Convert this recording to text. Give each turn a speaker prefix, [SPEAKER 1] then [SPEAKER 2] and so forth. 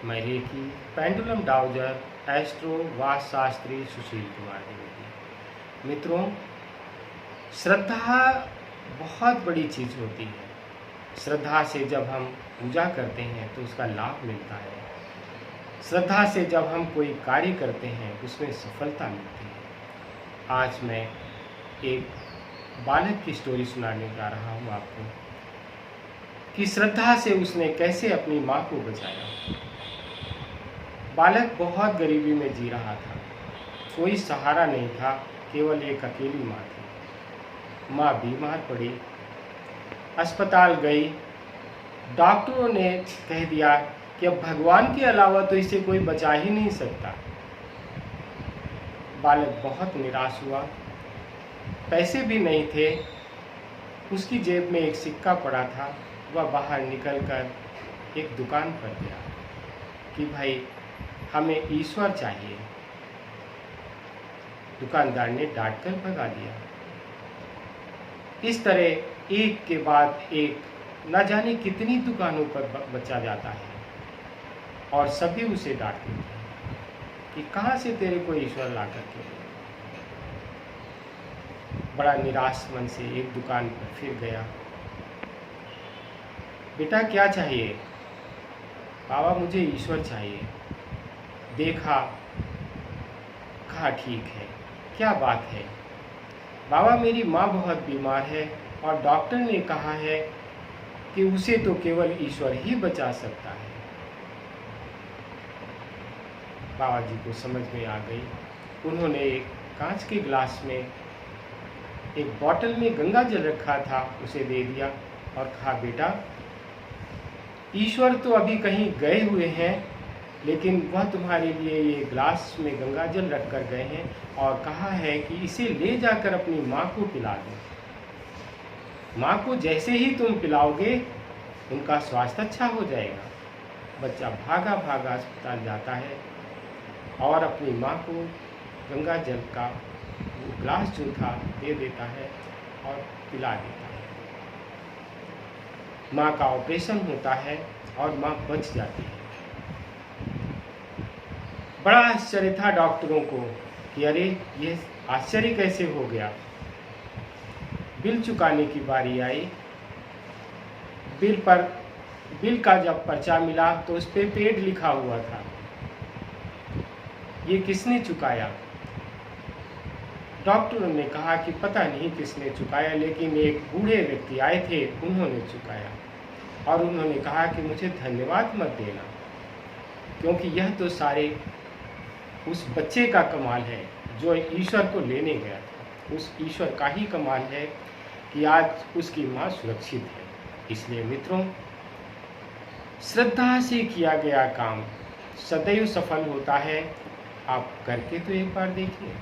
[SPEAKER 1] मैं reiki pendulum dowser astro Vastu Shastri Sushil Kumar Dwivedi. मित्रों, श्रद्धा बहुत बड़ी चीज़ होती है। श्रद्धा से जब हम पूजा करते हैं तो उसका लाभ मिलता है। श्रद्धा से जब हम कोई कार्य करते हैं उसमें सफलता मिलती है। आज मैं एक बालक की स्टोरी सुनाने जा रहा हूँ आपको कि श्रद्धा से उसने कैसे अपनी माँ को बचाया। बालक बहुत गरीबी में जी रहा था, कोई सहारा नहीं था, केवल एक अकेली माँ थी। माँ बीमार पड़ी, अस्पताल गई। डॉक्टरों ने कह दिया कि अब भगवान के अलावा तो इसे कोई बचा ही नहीं सकता। बालक बहुत निराश हुआ, पैसे भी नहीं थे। उसकी जेब में एक सिक्का पड़ा था। वह बाहर निकलकर एक दुकान पर गया कि भाई हमें ईश्वर चाहिए। दुकानदार ने डांट कर भगा दिया। इस तरह एक के बाद एक न जाने कितनी दुकानों पर बचा जाता है और सभी उसे डांटते थे कि कहाँ से तेरे को ईश्वर ला करके। बड़ा निराश मन से एक दुकान पर फिर गया। बेटा क्या चाहिए? बाबा मुझे ईश्वर चाहिए। देखा, कहा ठीक है, क्या बात है? बाबा मेरी माँ बहुत बीमार है और डॉक्टर ने कहा है कि उसे तो केवल ईश्वर ही बचा सकता है। बाबा जी को समझ में आ गई। उन्होंने एक कांच के गिलास में एक बोतल में गंगा जल रखा था, उसे दे दिया और कहा बेटा ईश्वर तो अभी कहीं गए हुए हैं, लेकिन वह तुम्हारे लिए ये ग्लास में गंगा जल रख कर गए हैं और कहा है कि इसे ले जाकर अपनी माँ को पिला दो। माँ को जैसे ही तुम पिलाओगे उनका स्वास्थ्य अच्छा हो जाएगा। बच्चा भागा भागा अस्पताल जाता है और अपनी माँ को गंगा जल का वो ग्लास जो था दे देता है और पिला देता है। माँ का ऑपरेशन होता है और माँ बच जाती है। बड़ा आश्चर्य था डॉक्टरों को कि अरे ये आश्चर्य कैसे हो गया। बिल चुकाने की बारी आई। बिल का जब पर्चा मिला तो उस पे पेड लिखा हुआ था। ये किसने चुकाया? डॉक्टरों ने कहा कि पता नहीं किसने चुकाया, लेकिन एक बूढ़े व्यक्ति आए थे, उन्होंने चुकाया और उन्होंने कहा कि मुझे धन्यवाद मत देना, क्योंकि यह तो सारे उस बच्चे का कमाल है जो ईश्वर को लेने गया था। उस ईश्वर का ही कमाल है कि आज उसकी माँ सुरक्षित है। इसलिए मित्रों, श्रद्धा से किया गया काम सदैव सफल होता है। आप करके तो एक बार देखिए।